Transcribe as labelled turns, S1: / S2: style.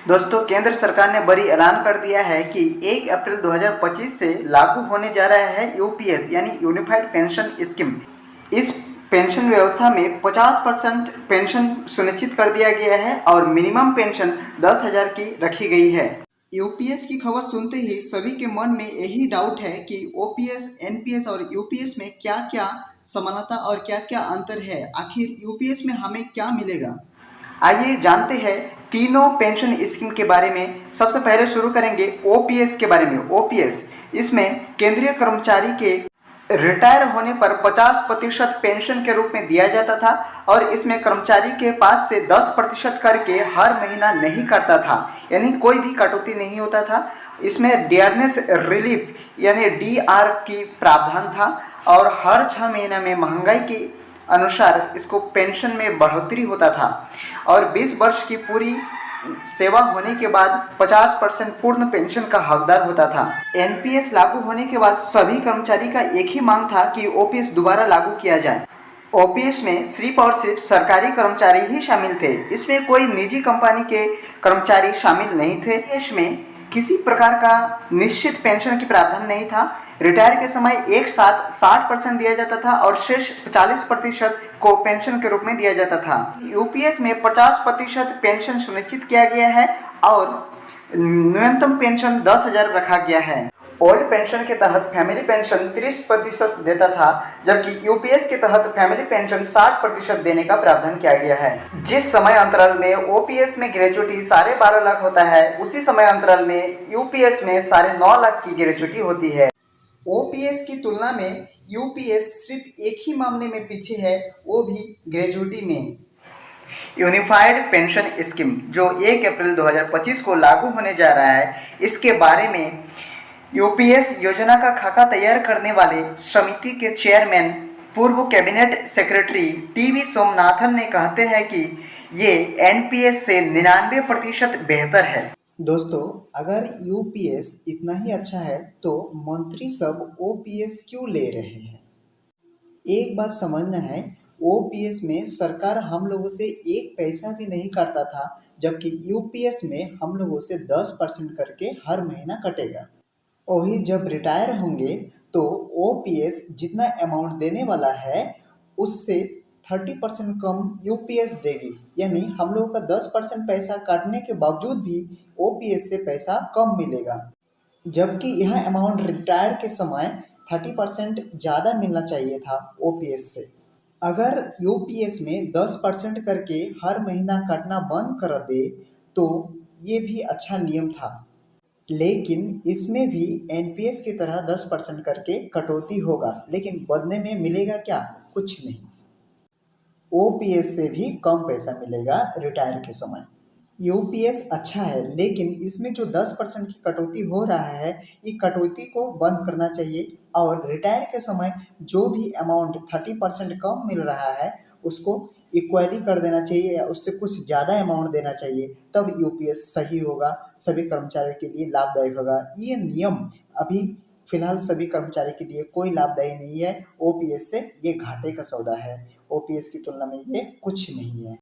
S1: दोस्तों, केंद्र सरकार ने बड़ी ऐलान कर दिया है कि 1 अप्रैल 2025 से लागू होने जा रहा है यूपीएस यानी यूनिफाइड पेंशन स्कीम। इस पेंशन व्यवस्था में 50% पेंशन सुनिश्चित कर दिया गया है और मिनिमम पेंशन 10,000 की रखी गई है। यूपीएस की खबर सुनते ही सभी के मन में यही डाउट है कि ओपीएस, एनपीएस और यूपीएस में क्या क्या समानता और क्या क्या अंतर है। आखिर यूपीएस में हमें क्या मिलेगा, आइए जानते हैं तीनों पेंशन स्कीम के बारे में। सबसे पहले शुरू करेंगे ओपीएस के बारे में। ओपीएस इसमें केंद्रीय कर्मचारी के रिटायर होने पर 50% पेंशन के रूप में दिया जाता था और इसमें कर्मचारी के पास से 10% करके हर महीना नहीं कटता था, यानी कोई भी कटौती नहीं होता था। इसमें डियरनेस रिलीफ यानी डीआर की प्रावधान था और हर 6 महीने में महंगाई के अनुसार इसको पेंशन में बढ़ोतरी होता था और 20 वर्ष की पूरी सेवा होने के बाद 50% पूर्ण पेंशन का हकदार होता था। एनपीएस लागू होने के बाद सभी कर्मचारी का एक ही मांग था कि ओपीएस दोबारा लागू किया जाए। ओपीएस में सिर्फ और सिर्फ सरकारी कर्मचारी ही शामिल थे, इसमें कोई निजी कंपनी के कर्मचारी शामिल नहीं थे। इसमें किसी प्रकार का निश्चित पेंशन की प्रावधान नहीं था। रिटायर के समय एक साथ 60% दिया जाता था और शेष 40% को पेंशन के रूप में दिया जाता था। यूपीएस में 50% पेंशन सुनिश्चित किया गया है और न्यूनतम पेंशन 10,000 रखा गया है। ओल्ड पेंशन के तहत फैमिली पेंशन 30% देता था, जबकि यूपीएस के तहत फैमिली पेंशन 60% देने का प्रावधान किया गया है। जिस समय अंतराल में ओपीएस में ग्रेजुएटी 12.5 लाख होता है, उसी समय अंतराल में यूपीएस में 9.5 लाख की ग्रेजुएटी होती है। ओपीएस की तुलना में यूपीएस सिर्फ एक ही मामले में पीछे है, वो भी ग्रेजुएटी में। यूनिफाइड पेंशन स्कीम जो 1 अप्रैल 2025 को लागू होने जा रहा है, इसके बारे में यूपीएस योजना का खाका तैयार करने वाले समिति के चेयरमैन पूर्व कैबिनेट सेक्रेटरी टीवी सोमनाथन ने कहते हैं कि ये एनपीएस से 99% बेहतर है। दोस्तों, अगर यूपीएस इतना ही अच्छा है तो मंत्री सब ओपीएस क्यों ले रहे हैं? एक बात समझना है, ओपीएस में सरकार हम लोगों से एक पैसा भी नहीं काटता था, जबकि यूपीएस में हम लोगों से 10% करके हर महीना कटेगा। वही जब रिटायर होंगे तो ओपीएस जितना अमाउंट देने वाला है उससे 30% कम यूपीएस देगी, यानी हम लोगों का 10% पैसा काटने के बावजूद भी ओपीएस से पैसा कम मिलेगा, जबकि यह अमाउंट रिटायर के समय 30% ज़्यादा मिलना चाहिए था ओपीएस से। अगर यूपीएस में 10% करके हर महीना काटना बंद कर दे तो ये भी अच्छा नियम था, लेकिन इसमें भी एनपीएस की तरह 10% करके कटौती होगा, लेकिन बदले में मिलेगा क्या? कुछ नहीं। ओपीएस से भी कम पैसा मिलेगा रिटायर के समय। यूपीएस अच्छा है, लेकिन इसमें जो 10% की कटौती हो रहा है, ये कटौती को बंद करना चाहिए और रिटायर के समय जो भी अमाउंट 30% कम मिल रहा है उसको इक्वली कर देना चाहिए या उससे कुछ ज़्यादा अमाउंट देना चाहिए, तब यूपीएस सही होगा, सभी कर्मचारियों के लिए लाभदायक होगा। ये नियम अभी फिलहाल सभी कर्मचारी के लिए कोई लाभदायी नहीं है। ओपीएस से ये घाटे का सौदा है, ओपीएस की तुलना में ये कुछ नहीं है।